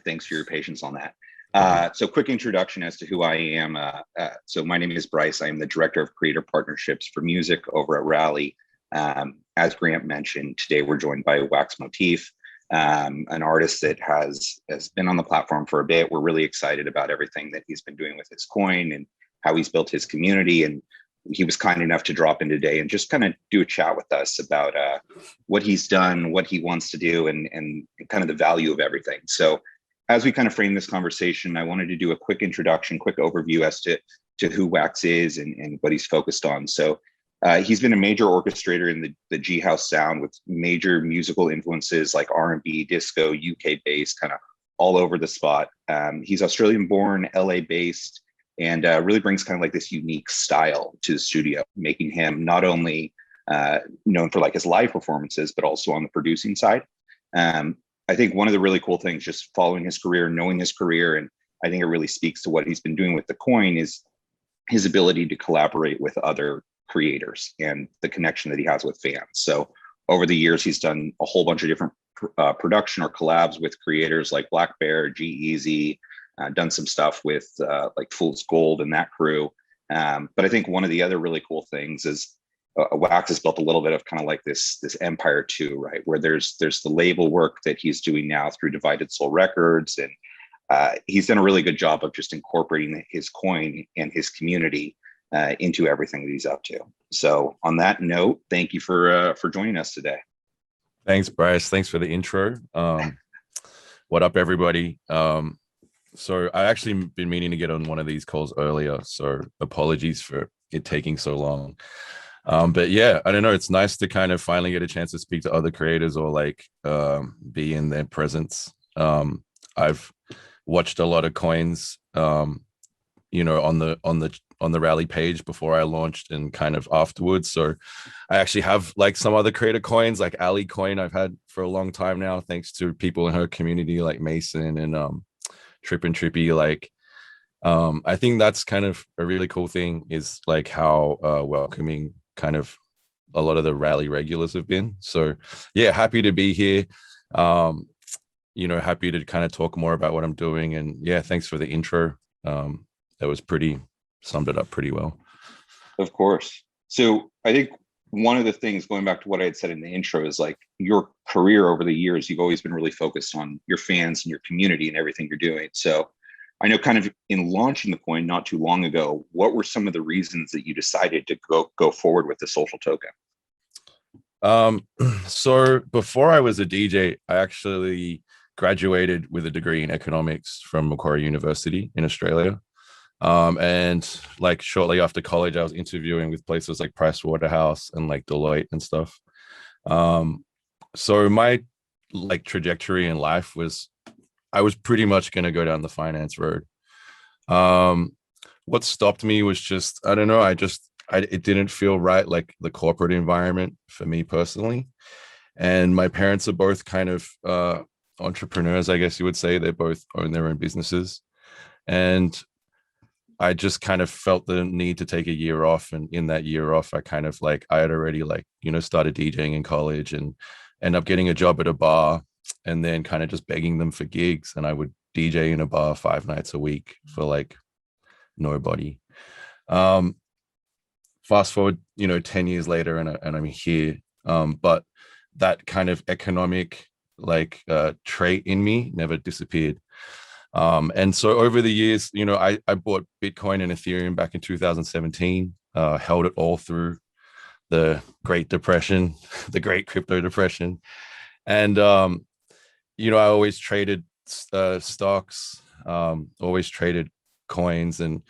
thanks for your patience on that. So quick introduction as to who I am. So my name is Bryce. I am the Director of Creator Partnerships for Music over at Rally. As Grant mentioned, today we're joined by Wax Motif, an artist that has been on the platform for a bit. We're really excited about everything that he's been doing with his coin and how he's built his community. And he was kind enough to drop in today and just kind of do a chat with us about what he's done, what he wants to do, and kind of the value of everything. So as we kind of frame this conversation, I wanted to do a quick introduction, quick overview as to who Wax is and what he's focused on. So he's been a major orchestrator in the G House sound with major musical influences like R&B, disco, UK based, kind of all over the spot. He's Australian born, LA based, and really brings kind of like this unique style to the studio, making him not only known for like his live performances, but also on the producing side. I think one of the really cool things, just following his career, knowing his career, and I think it really speaks to what he's been doing with the coin, is his ability to collaborate with other creators and the connection that he has with fans. So over the years, he's done a whole bunch of different production or collabs with creators like Black Bear, G-Eazy, done some stuff with like Fool's Gold and that crew. But I think one of the other really cool things is Wax has built a little bit of kind of like this empire too, right? Where there's the label work that he's doing now through Divided Soul Records, and he's done a really good job of just incorporating his coin and his community into everything that he's up to. So on that note, thank you for joining us today. Thanks, Bryce. Thanks for the intro. What up, everybody? So I actually been meaning to get on one of these calls earlier, so apologies for it taking so long. But yeah, I don't know. It's nice to kind of finally get a chance to speak to other creators or like be in their presence. I've watched a lot of coins, on the Rally page before I launched and kind of afterwards. So I actually have like some other creator coins, like Ali coin I've had for a long time now, thanks to people in her community like Mason and Trip and Trippy. Like I think that's kind of a really cool thing, is like how welcoming kind of a lot of the Rally regulars have been. So yeah, happy to be here. Happy to kind of talk more about what I'm doing. And yeah, thanks for the intro. That was summed it up pretty well. Of course. So I think one of the things, going back to what I had said in the intro, is like your career over the years, you've always been really focused on your fans and your community and everything you're doing. So I know kind of in launching the coin not too long ago, what were some of the reasons that you decided to go forward with the social token? So before I was a DJ, I actually graduated with a degree in economics from Macquarie University in Australia. And like shortly after college, I was interviewing with places like Price Waterhouse and like Deloitte and stuff. So my like trajectory in life was, I was pretty much going to go down the finance road. What stopped me was just, I don't know, it didn't feel right, like the corporate environment for me personally. And my parents are both kind of entrepreneurs, I guess you would say. They both own their own businesses. And I just kind of felt the need to take a year off. And in that year off, I kind of like, I had already like, started DJing in college and end up getting a job at a bar, and then kind of just begging them for gigs. And I would DJ in a bar 5 nights a week for like nobody. Fast forward, 10 years later, and I'm here. But that kind of economic like trait in me never disappeared. And so over the years, I bought Bitcoin and Ethereum back in 2017, held it all through the Great Depression, the Great Crypto Depression. And, I always traded stocks, always traded coins. And,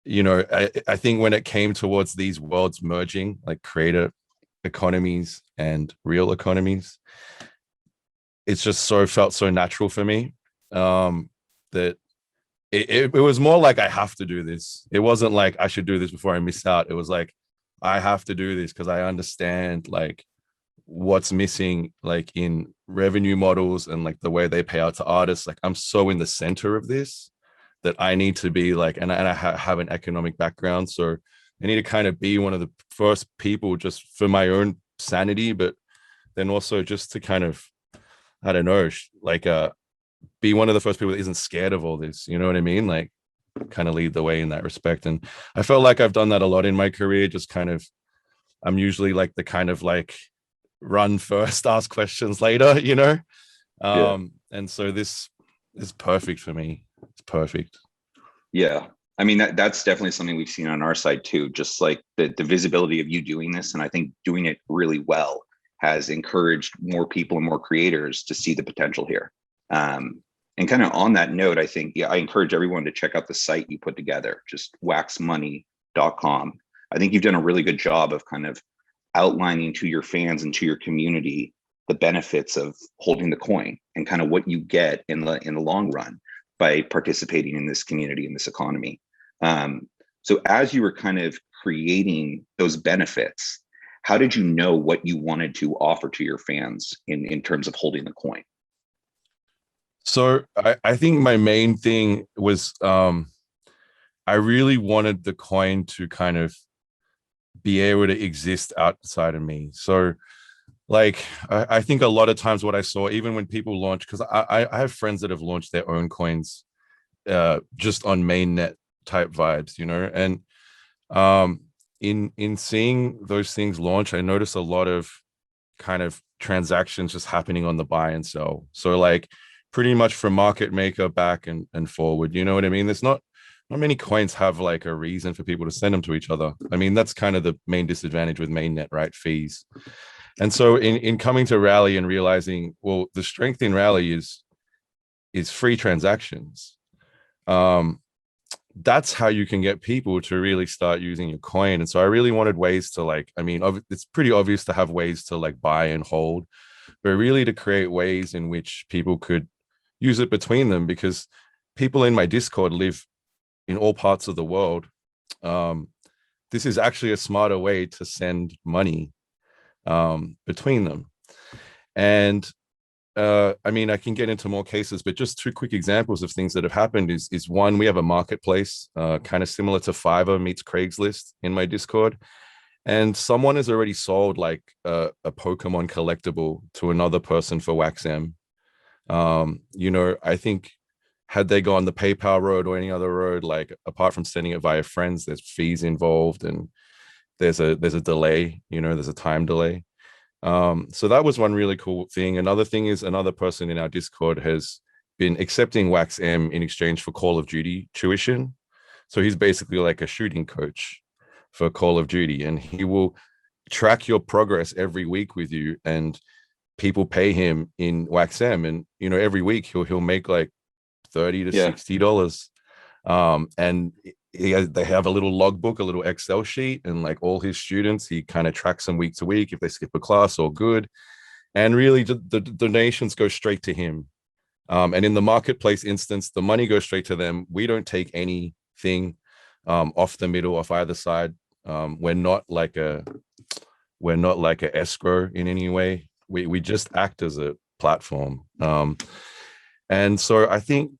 I think when it came towards these worlds merging, like creator economies and real economies, it's just felt so natural for me. That it was more like, I have to do this. It wasn't like I should do this before I miss out. It was like, I have to do this because I understand like what's missing, like in revenue models and like the way they pay out to artists. Like I'm so in the center of this that I need to be like, and I have an economic background, so I need to kind of be one of the first people, just for my own sanity, but then also just to kind of, I don't know, like be one of the first people that isn't scared of all this. You know what I mean? Like, kind of lead the way in that respect. And I felt like I've done that a lot in my career. Just kind of, I'm usually like the kind of like run first, ask questions later, you know? Yeah. And so this is perfect for me. It's perfect. Yeah. I mean, that's definitely something we've seen on our side too. Just like the visibility of you doing this, and I think doing it really well has encouraged more people and more creators to see the potential here. And kind of on that note, I think, yeah, I encourage everyone to check out the site you put together, just waxmoney.com. I think you've done a really good job of kind of outlining to your fans and to your community the benefits of holding the coin and kind of what you get in the long run by participating in this community, in this economy. So as you were kind of creating those benefits, how did you know what you wanted to offer to your fans in terms of holding the coin? So I think my main thing was I really wanted the coin to kind of be able to exist outside of me. So like I think a lot of times what I saw, even when people launch, because I have friends that have launched their own coins just on mainnet type vibes, you know, and in seeing those things launch, I noticed a lot of kind of transactions just happening on the buy and sell. So like pretty much from market maker back and forward, you know what I mean? There's not many coins have like a reason for people to send them to each other. I mean, that's kind of the main disadvantage with mainnet, right? Fees. And so in coming to Rally and realizing, well, the strength in Rally is free transactions. Um, that's how you can get people to really start using your coin. And so I really wanted ways to like, I mean, it's pretty obvious to have ways to like buy and hold, but really to create ways in which people could use it between them, because people in my Discord live in all parts of the world. Um, this is actually a smarter way to send money between them. And I mean, I can get into more cases, but just two quick examples of things that have happened is one, we have a marketplace, kind of similar to Fiverr meets Craigslist in my Discord. And someone has already sold like a Pokemon collectible to another person for WaxM. You know, I think had they gone the PayPal road or any other road, like apart from sending it via friends, there's fees involved and there's a delay, you know, there's a time delay. So that was one really cool thing. Another thing is another person in our Discord has been accepting WaxM in exchange for Call of Duty tuition. So he's basically like a shooting coach for Call of Duty, and he will track your progress every week with you. And people pay him in WaxM, and you know every week he'll make like $30 to Yeah. $60. And they have a little logbook, a little Excel sheet, and like all his students, he kind of tracks them week to week if they skip a class or good. And really, the donations go straight to him. And in the marketplace instance, the money goes straight to them. We don't take anything off the middle, off either side. We're not like a escrow in any way. We just act as a platform. And so I think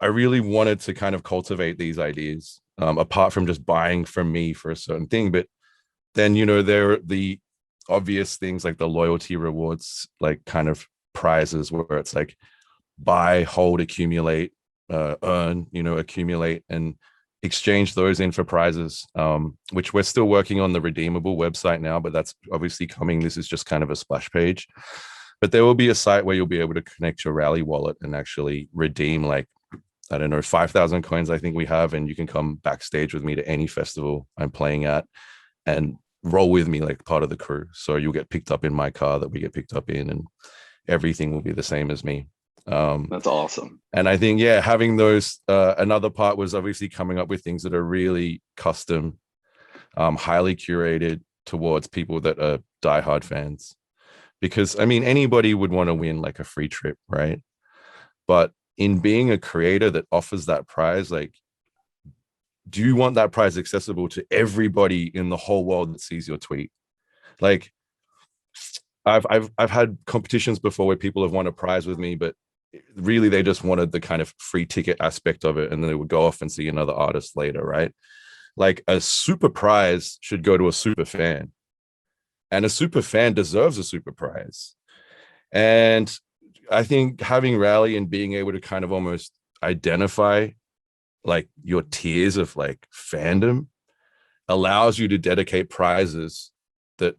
I really wanted to kind of cultivate these ideas, apart from just buying from me for a certain thing. But then, you know, there are the obvious things like the loyalty rewards, like kind of prizes where it's like buy, hold, accumulate, earn, you know, accumulate and exchange those in for prizes, which we're still working on the redeemable website now, but that's obviously coming. This is just kind of a splash page. But there will be a site where you'll be able to connect your Rally wallet and actually redeem like, I don't know, 5,000 coins I think we have, and you can come backstage with me to any festival I'm playing at and roll with me like part of the crew. So you'll get picked up in my car that we get picked up in, and everything will be the same as me. That's awesome. And I think, yeah, having those, another part was obviously coming up with things that are really custom, highly curated towards people that are diehard fans. Because I mean, anybody would want to win like a free trip, right? But in being a creator that offers that prize, like, do you want that prize accessible to everybody in the whole world that sees your tweet? Like, I've had competitions before where people have won a prize with me, but really they just wanted the kind of free ticket aspect of it, and then they would go off and see another artist later, right? Like a super prize should go to a super fan, and a super fan deserves a super prize. And I think having Rally and being able to kind of almost identify like your tiers of like fandom allows you to dedicate prizes that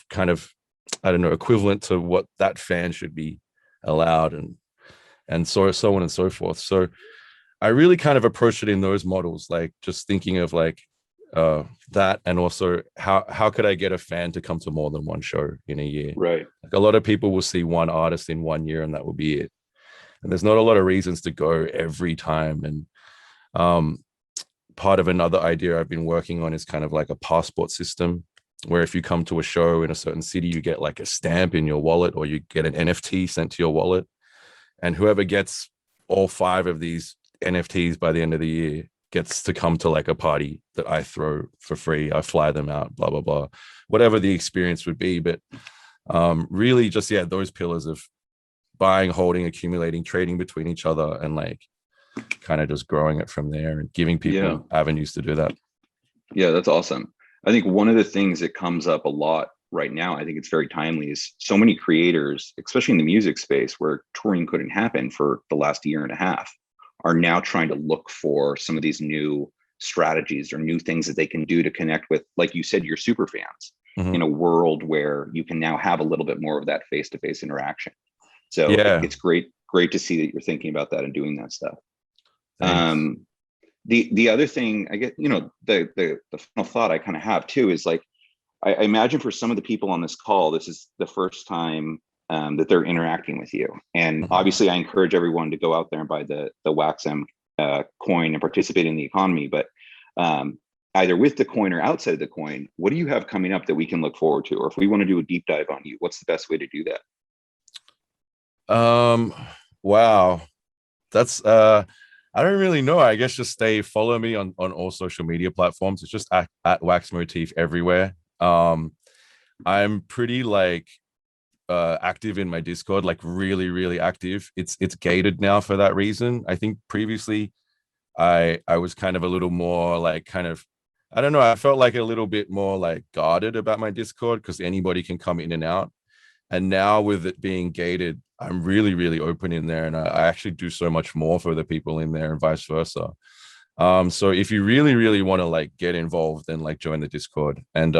kind of, I don't know, equivalent to what that fan should be allowed, and so on and so forth. So I really kind of approached it in those models, like just thinking of like that, and also how could I get a fan to come to more than one show in a year? Right. Like a lot of people will see one artist in 1 year and that will be it. And there's not a lot of reasons to go every time. And part of another idea I've been working on is kind of like a passport system, where if you come to a show in a certain city, you get like a stamp in your wallet, or you get an NFT sent to your wallet. And whoever gets all 5 of these NFTs by the end of the year gets to come to like a party that I throw for free. I fly them out, blah, blah, blah, whatever the experience would be. But really just, yeah, those pillars of buying, holding, accumulating, trading between each other, and like kind of just growing it from there and giving people avenues to do that. Yeah, that's awesome. I think one of the things that comes up a lot right now, I think it's very timely, is so many creators, especially in the music space where touring couldn't happen for the last year and a half, are now trying to look for some of these new strategies or new things that they can do to connect with, like you said, your super fans in a world where you can now have a little bit more of that face-to-face interaction. So it's great to see that you're thinking about that and doing that stuff. Thanks. The other thing, I get, the final thought I kind of have too is like, I imagine for some of the people on this call, this is the first time that they're interacting with you. And obviously I encourage everyone to go out there and buy the WaxM coin and participate in the economy. But either with the coin or outside of the coin, what do you have coming up that we can look forward to? Or if we want to do a deep dive on you, what's the best way to do that? Wow. That's I don't really know. I guess just follow me on all social media platforms. It's just at Wax Motif everywhere. I'm pretty like active in my Discord, like really, really active. It's gated now for that reason. I think previously I was kind of a little more like kind of, I don't know, I felt like a little bit more like guarded about my Discord because anybody can come in and out. And now with it being gated, I'm really, really open in there, and I actually do so much more for the people in there and vice versa. So if you really, really want to like get involved, then like join the Discord. And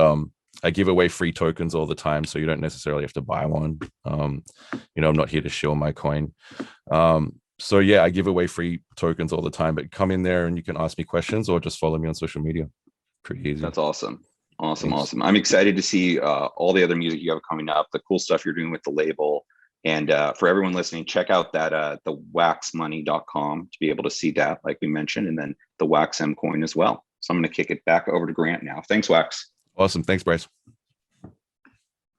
I give away free tokens all the time, so you don't necessarily have to buy one. I'm not here to shill my coin. So yeah, I give away free tokens all the time, but come in there and you can ask me questions or just follow me on social media. Pretty easy. That's awesome. Awesome. I'm excited to see all the other music you have coming up, the cool stuff you're doing with the label. And for everyone listening, check out that the waxmoney.com to be able to see that, like we mentioned, and then the WaxM coin as well. So I'm going to kick it back over to Grant now. Thanks, Wax. Awesome. Thanks, Bryce.